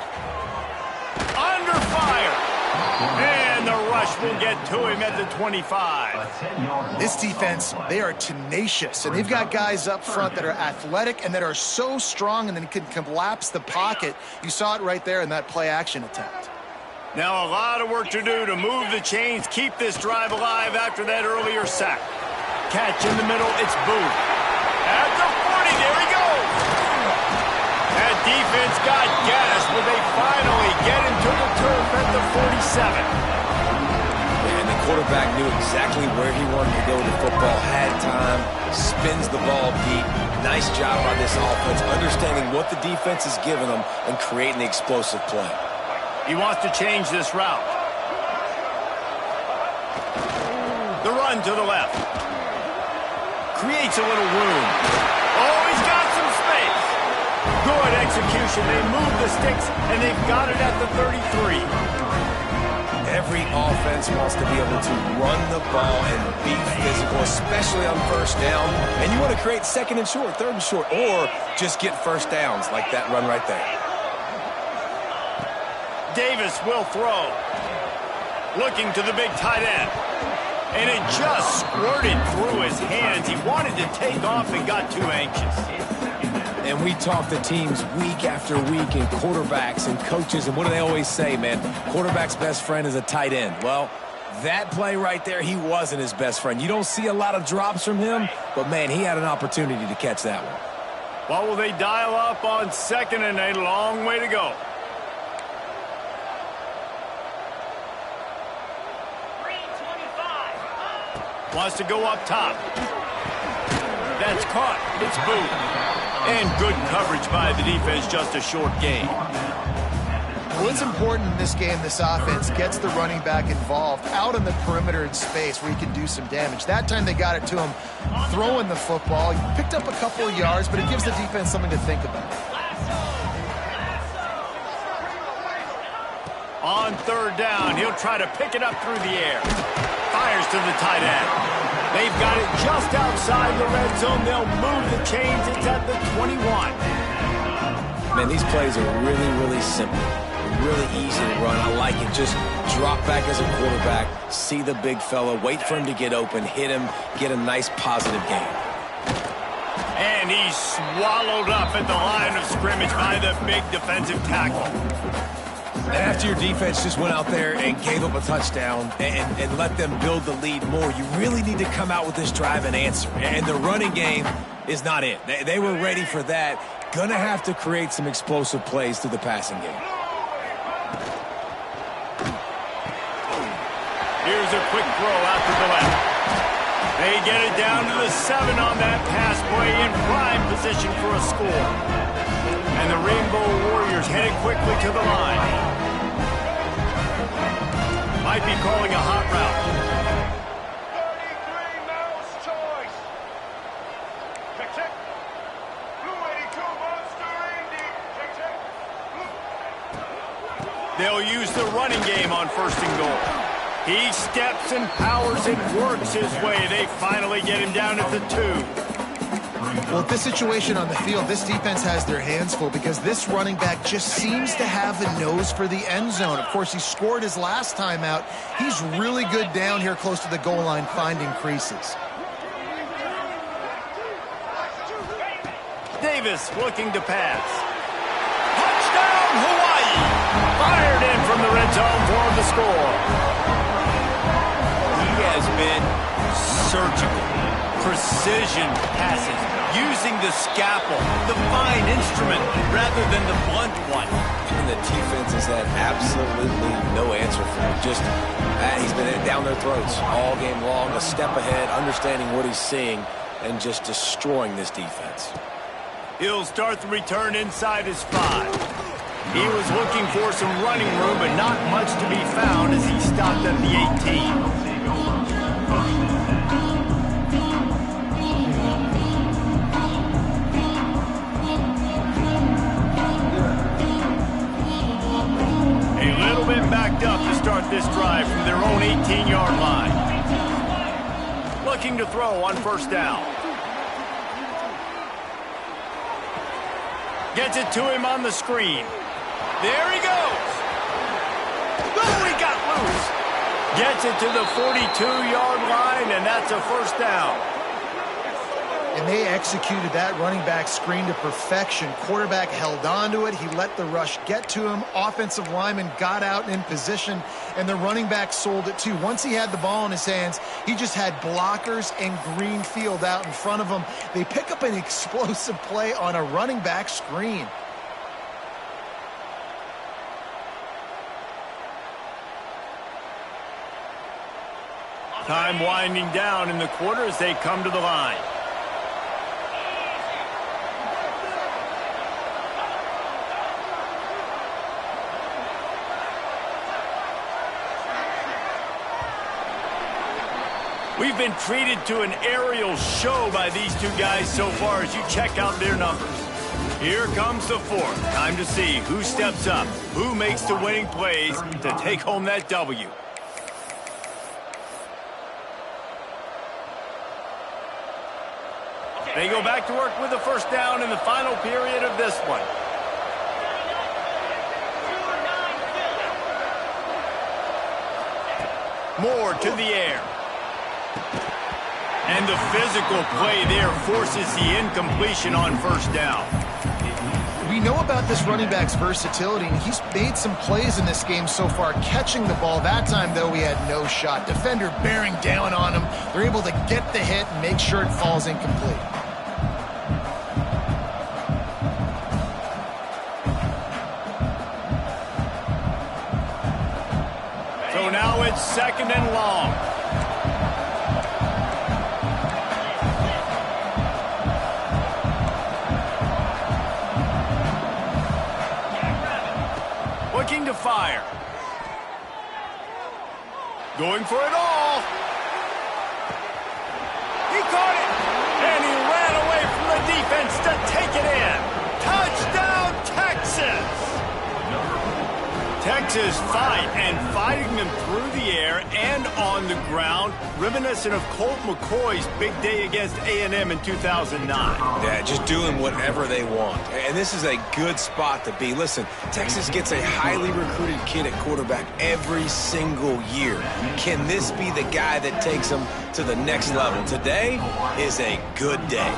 Under fire. And the rush will get to him at the 25. This defense, they are tenacious, and they've got guys up front that are athletic and that are so strong and then can collapse the pocket. You saw it right there in that play-action attempt. Now a lot of work to do to move the chains, keep this drive alive after that earlier sack. Catch in the middle, it's Booth. At the 40, there he goes. That defense got gas, but they finally get him to the turf at the 47. And the quarterback knew exactly where he wanted to go with the football, had time, spins the ball deep. Nice job by this offense, understanding what the defense is giving them and creating the explosive play. He wants to change this route. The run to the left. Creates a little room. Oh, he's got some space. Good execution. They move the sticks, and they've got it at the 33. Every offense wants to be able to run the ball and be physical, especially on first down. And you want to create second and short, third and short, or just get first downs like that run right there. Davis will throw. Looking to the big tight end. And it just squirted through his hands. He wanted to take off and got too anxious. And we talk to teams week after week and quarterbacks and coaches, and what do they always say, man? Quarterback's best friend is a tight end. Well, that play right there, he wasn't his best friend. You don't see a lot of drops from him, but, man, he had an opportunity to catch that one. Well, will they dial up on second and a long way to go? Wants to go up top. That's caught. It's Booth. And good coverage by the defense, just a short gain. What's important in this game, this offense gets the running back involved out on the perimeter in space where he can do some damage. That time they got it to him throwing the football. He picked up a couple of yards, but it gives the defense something to think about. On third down, he'll try to pick it up through the air. Fires to the tight end. They've got it just outside the red zone. They'll move the chains. It's at the 21. Man, these plays are really, really simple. really easy to run. I like it. Just drop back as a quarterback, see the big fella, wait for him to get open, hit him, get a nice positive gain. And he's swallowed up at the line of scrimmage by the big defensive tackle. And after your defense just went out there and gave up a touchdown and let them build the lead more, you really need to come out with this drive and answer. And the running game is not it. They were ready for that. Gonna have to create some explosive plays through the passing game. Here's a quick throw out to the left. They get it down to the 7 on that pass play in prime position for a score. And the Rainbow Warriors headed quickly to the line. Might be calling a hot route. 33 mouse choice. Check, check. Blue 82 Monster Indy. Check, check. They'll use the running game on 1st and goal. He steps and powers and works his way. They finally get him down at the 2. Well, at this situation on the field, this defense has their hands full because this running back just seems to have a nose for the end zone. Of course, he scored his last time out. He's really good down here close to the goal line, finding creases. Davis looking to pass. Touchdown, Hawaii! Fired in from the red zone for the score. He has been surgical, precision passes, using the scalpel, the fine instrument, rather than the blunt one. And the defense has had absolutely no answer for him. Just, he's been down their throats all game long, a step ahead, understanding what he's seeing, and just destroying this defense. He'll start the return inside his 5. He was looking for some running room, but not much to be found as he stopped at the 18. A little bit backed up to start this drive from their own 18-yard line. Looking to throw on 1st down. Gets it to him on the screen. There he goes. Oh, he got loose. Gets it to the 42-yard line, and that's a 1st down. And they executed that running back screen to perfection. Quarterback held on to it. He let the rush get to him. Offensive lineman got out in position, and the running back sold it too. Once he had the ball in his hands, he just had blockers and green field out in front of him. They pick up an explosive play on a running back screen. Time winding down in the quarter as they come to the line. We've been treated to an aerial show by these two guys so far as you check out their numbers. Here comes the 4th. Time to see who steps up, who makes the winning plays to take home that W. They go back to work with the 1st down in the final period of this one. Moore to the air. And the physical play there forces the incompletion on 1st down. We know about this running back's versatility, and he's made some plays in this game so far, catching the ball. That time, though, he had no shot. Defender bearing down on him. They're able to get the hit and make sure it falls incomplete. So now it's 2nd and long. Looking to fire. Going for it all. He caught it. And he ran away from the defense to take it in. Touchdown, Texas. Texas fighting them through the air and on the ground, reminiscent of Colt McCoy's big day against A&M in 2009. Yeah, just doing whatever they want. And this is a good spot to be. Listen, Texas gets a highly recruited kid at quarterback every single year. Can this be the guy that takes them to the next level? Today is a good day.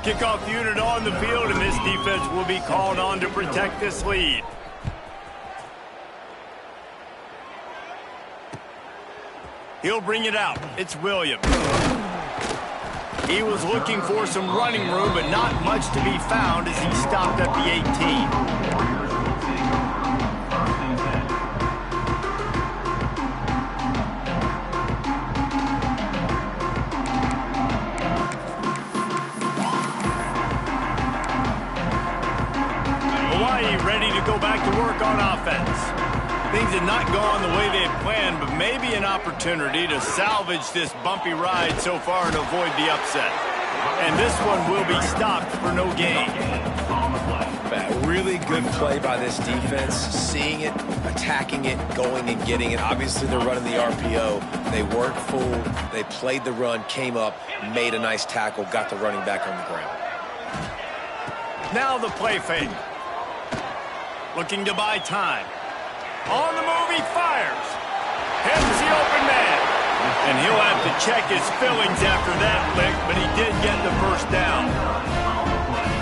Kickoff unit on the field, and this defense will be called on to protect this lead. He'll bring it out. It's Williams. He was looking for some running room, but not much to be found as he stopped at the 18. Ready to go back to work on offense. Things had not gone the way they had planned, but maybe an opportunity to salvage this bumpy ride so far and avoid the upset. And this one will be stopped for no gain. Really good play by this defense, seeing it, attacking it, going and getting it. Obviously, they're running the RPO. They weren't fooled. They played the run, came up, made a nice tackle, got the running back on the ground. Now the play fake. Looking to buy time. On the move, he fires. Hits the open man. And he'll have to check his fillings after that lick, but he did get the first down.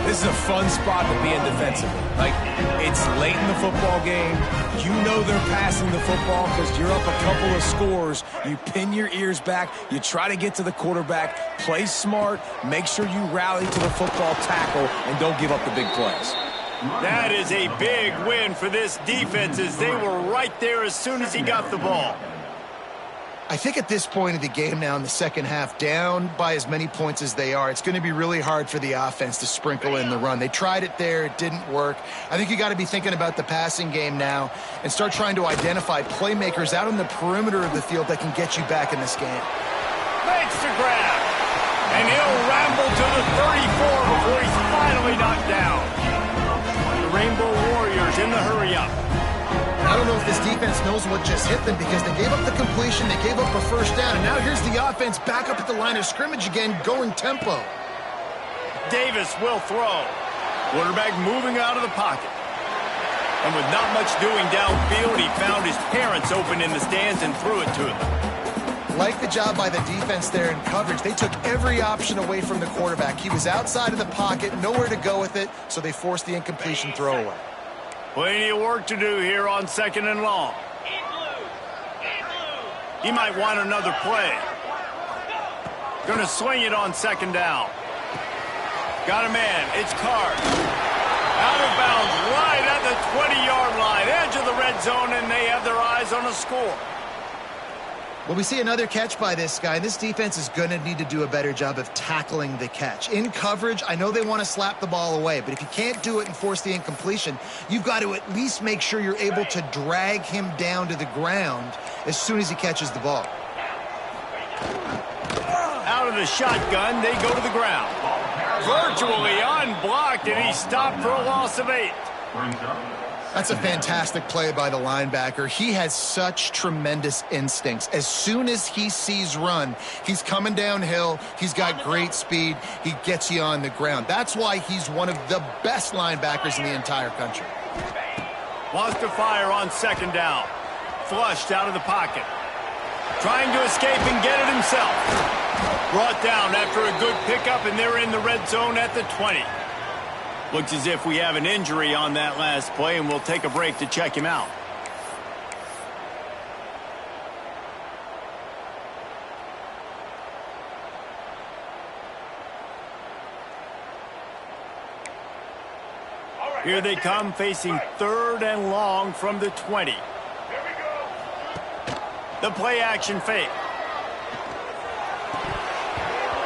This is a fun spot to be in defensively. Like, it's late in the football game. You know they're passing the football because you're up a couple of scores. You pin your ears back. You try to get to the quarterback. Play smart. Make sure you rally to the football tackle and don't give up the big plays. That is a big win for this defense as they were right there as soon as he got the ball. I think at this point of the game now in the second half, down by as many points as they are, it's going to be really hard for the offense to sprinkle in the run. They tried it there. It didn't work. I think you got to be thinking about the passing game now and start trying to identify playmakers out on the perimeter of the field that can get you back in this game. Makes the grab. And he'll ramble to the 34 before he's finally knocked down. Rainbow Warriors in the hurry-up. I don't know if this defense knows what just hit them because they gave up the completion, they gave up a first down, and now here's the offense back up at the line of scrimmage again, going tempo. Davis will throw. Quarterback moving out of the pocket. And with not much doing downfield, he found his parents open in the stands and threw it to them. Like the job by the defense there in coverage. They took every option away from the quarterback. He was outside of the pocket, nowhere to go with it, so they forced the incompletion throwaway. Plenty of work to do here on 2nd and long. He might want another play. Going to swing it on 2nd down. Got a man. It's Card. Out of bounds right at the 20-yard line. Edge of the red zone, and they have their eyes on a score. Well, we see another catch by this guy. This defense is going to need to do a better job of tackling the catch. In coverage, I know they want to slap the ball away, but if you can't do it and force the incompletion, you've got to at least make sure you're able to drag him down to the ground as soon as he catches the ball. Out of the shotgun, they go to the ground. Virtually unblocked, and he's stopped for a loss of 8. That's a fantastic play by the linebacker. He has such tremendous instincts. As soon as he sees run, he's coming downhill. He's got great speed. He gets you on the ground. That's why he's one of the best linebackers in the entire country. Wants to fire on 2nd down. Flushed out of the pocket. Trying to escape and get it himself. Brought down after a good pickup, and they're in the red zone at the 20. Looks as if we have an injury on that last play, and we'll take a break to check him out. Here they come, facing 3rd and long from the 20. The play action fake.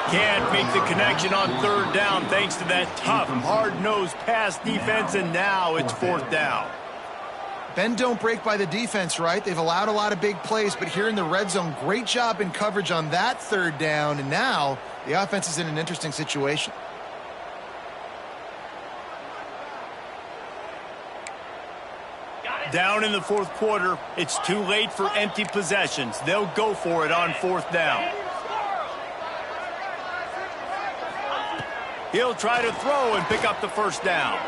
Can't make the connection on 3rd down thanks to that tough, hard-nosed pass defense, and now it's 4th down. Bend don't break by the defense, right? They've allowed a lot of big plays, but here in the red zone, great job in coverage on that 3rd down, and now the offense is in an interesting situation. Down in the fourth quarter, it's too late for empty possessions. They'll go for it on fourth down. He'll try to throw and pick up the first down.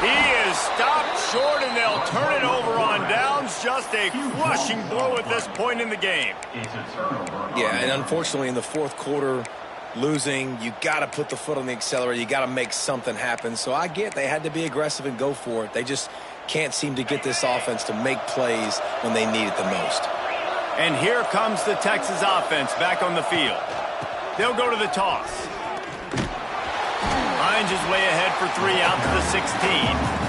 He is stopped short, and they'll turn it over on downs. Just a crushing blow at this point in the game. Yeah, and unfortunately in the fourth quarter, losing, you got to put the foot on the accelerator. You got to make something happen. So I get they had to be aggressive and go for it. They just can't seem to get this offense to make plays when they need it the most. And here comes the Texas offense back on the field. They'll go to the toss. Hines is way ahead for 3 out to the 16.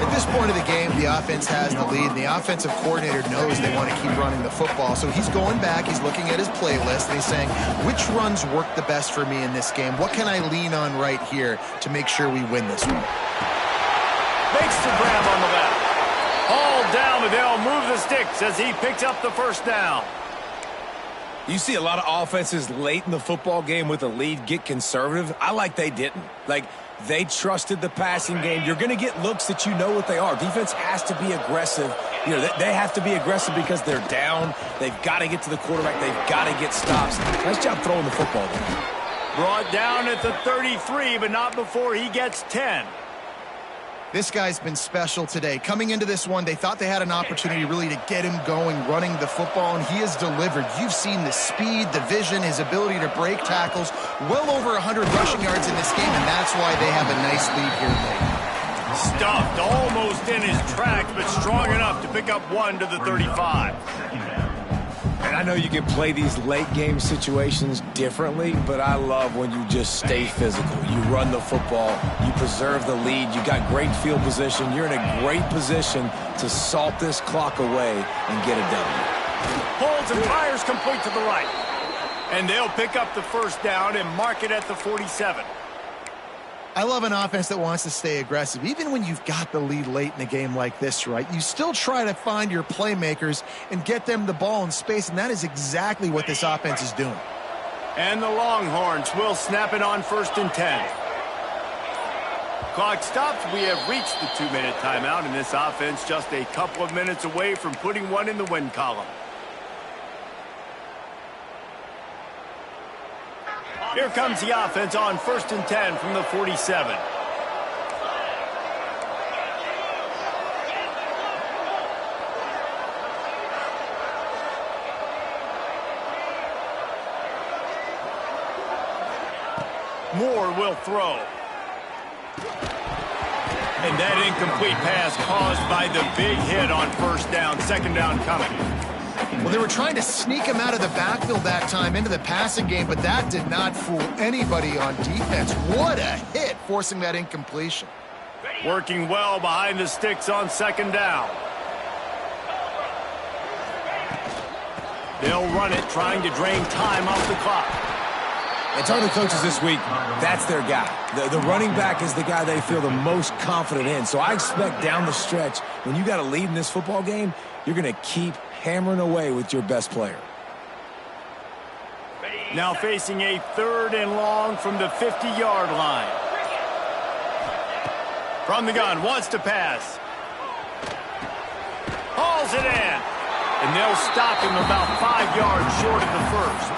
At this point of the game, the offense has the lead, and the offensive coordinator knows they want to keep running the football. So he's going back, he's looking at his playlist, and he's saying, which runs work the best for me in this game? What can I lean on right here to make sure we win this one? Makes the grab on the left. All down, but they'll move the sticks as he picks up the first down. You see a lot of offenses late in the football game with a lead get conservative. I like they didn't. Like, they trusted the passing game. You're going to get looks that you know what they are. Defense has to be aggressive. You know, they have to be aggressive because they're down. They've got to get to the quarterback. They've got to get stops. Nice job throwing the football there. Brought down at the 33, but not before he gets 10. This guy's been special today. Coming into this one, they thought they had an opportunity really to get him going, running the football, and he has delivered. You've seen the speed, the vision, his ability to break tackles. Well over 100 rushing yards in this game, and that's why they have a nice lead here late. Stuffed almost in his tracks, but strong enough to pick up 1 to the 35. And I know you can play these late game situations differently, but I love when you just stay physical. You run the football, you preserve the lead, you got great field position. You're in a great position to salt this clock away and get a W. Holds and fires complete to the right. And they'll pick up the first down and mark it at the 47. I love an offense that wants to stay aggressive. Even when you've got the lead late in a game like this, right, you still try to find your playmakers and get them the ball in space, and that is exactly what this offense is doing. And the Longhorns will snap it on 1st and 10. Clock stops. We have reached the 2-minute timeout, and this offense just a couple of minutes away from putting one in the win column. Here comes the offense on 1st and 10 from the 47. Moore will throw. And that incomplete pass caused by the big hit on 1st down, 2nd down coming. Well, they were trying to sneak him out of the backfield that time into the passing game, but that did not fool anybody on defense. What a hit, forcing that incompletion. Working well behind the sticks on 2nd down. They'll run it, trying to drain time off the clock. And talking to coaches this week, that's their guy. The running back is the guy they feel the most confident in. So I expect down the stretch, when you got a lead in this football game, you're going to keep hammering away with your best player. Now facing a 3rd and long from the 50-yard line. From the gun, wants to pass. Hauls it in. And they'll stop him about 5 yards short of the first.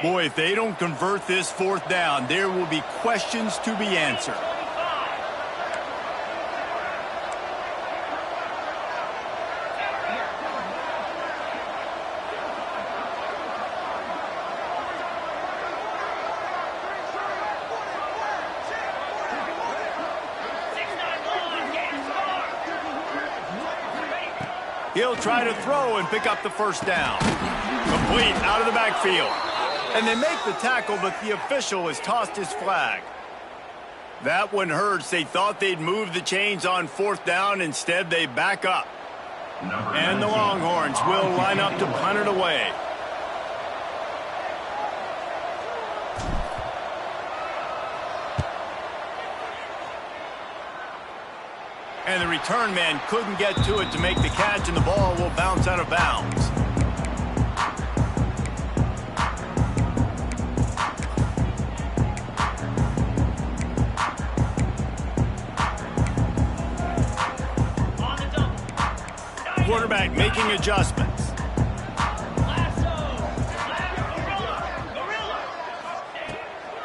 Boy, if they don't convert this 4th down, there will be questions to be answered. He'll try to throw and pick up the 1st down. Complete out of the backfield. And they make the tackle, but the official has tossed his flag. That one hurts. They thought they'd move the chains on 4th down. Instead, they back up. And the Longhorns will line up to punt it away. And the return man couldn't get to it to make the catch, and the ball will bounce out of bounds. Quarterback making adjustments.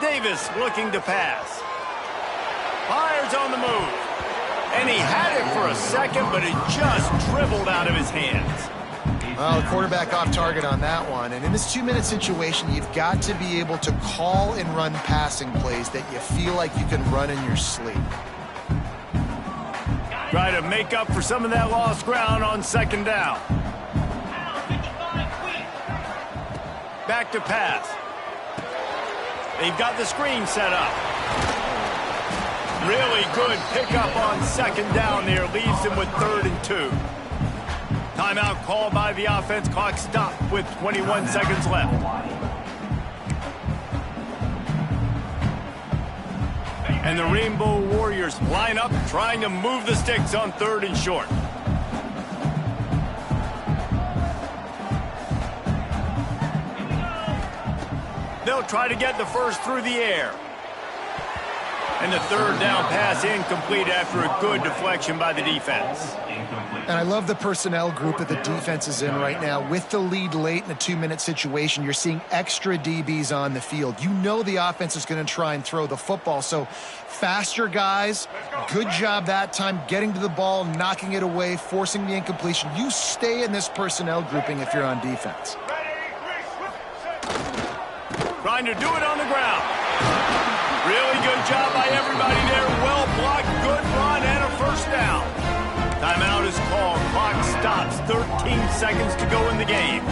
Davis looking to pass. Fires on the move. And he had it for a second, but it just dribbled out of his hands. Well, the quarterback off target on that one. And in this 2-minute situation, you've got to be able to call and run passing plays that you feel like you can run in your sleep. Try to make up for some of that lost ground on second down. Back to pass. They've got the screen set up. Really good pickup on second down there. Leaves them with 3rd and 2. Timeout called by the offense. Clock stopped with 21 seconds left. And the Rainbow Warriors line up, trying to move the sticks on 3rd and short. They'll try to get the first through the air. And the 3rd down pass incomplete after a good deflection by the defense. And I love the personnel group that the defense is in right now. With the lead late in a 2-minute situation, you're seeing extra DBs on the field. You know the offense is going to try and throw the football. So faster guys, good job that time getting to the ball, knocking it away, forcing the incompletion. You stay in this personnel grouping if you're on defense. Trying to do it on the ground. Really good job by everybody there. Well blocked, good run, and a first down. Timeout is called. Clock stops. 13 seconds to go in the game.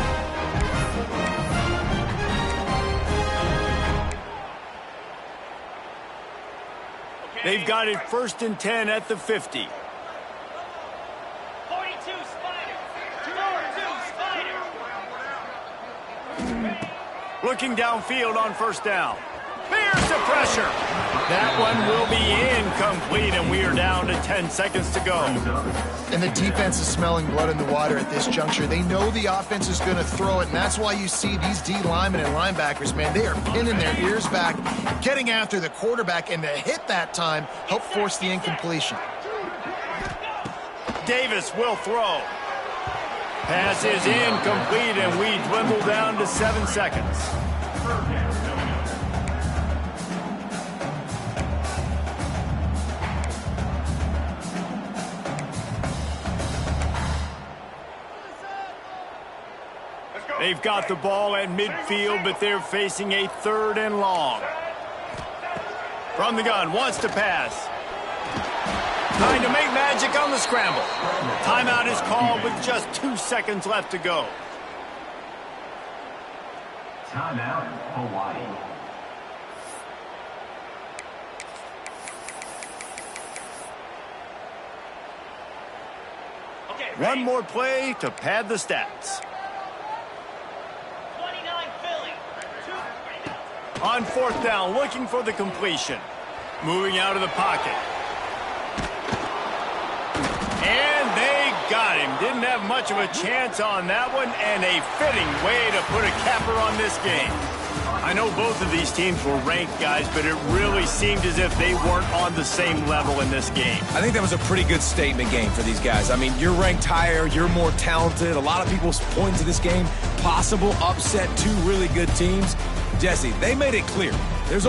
They've got it 1st and 10 at the 50. 42 Spider. 42 Spider. Looking downfield on first down. Here's the pressure. That one will be incomplete, and we are down to 10 seconds to go. And the defense is smelling blood in the water at this juncture. They know the offense is going to throw it, and that's why you see these D linemen and linebackers, man, they are pinning their ears back, getting after the quarterback, and the hit that time helped force the incompletion. Davis will throw. Pass is incomplete, and we dwindle down to 7 seconds. They've got the ball at midfield, but they're facing a 3rd and long. From the gun, wants to pass. Trying to make magic on the scramble. Timeout is called with just 2 seconds left to go. Timeout, Hawaii. One more play to pad the stats. 29 Philly. On 4th down, looking for the completion. Moving out of the pocket. And they got him. Didn't have much of a chance on that one, and a fitting way to put a capper on this game. I know both of these teams were ranked, guys, but it really seemed as if they weren't on the same level in this game. I think that was a pretty good statement game for these guys. I mean, you're ranked higher, you're more talented. A lot of people point to this game, possible upset, 2 really good teams. Jesse, they made it clear. There's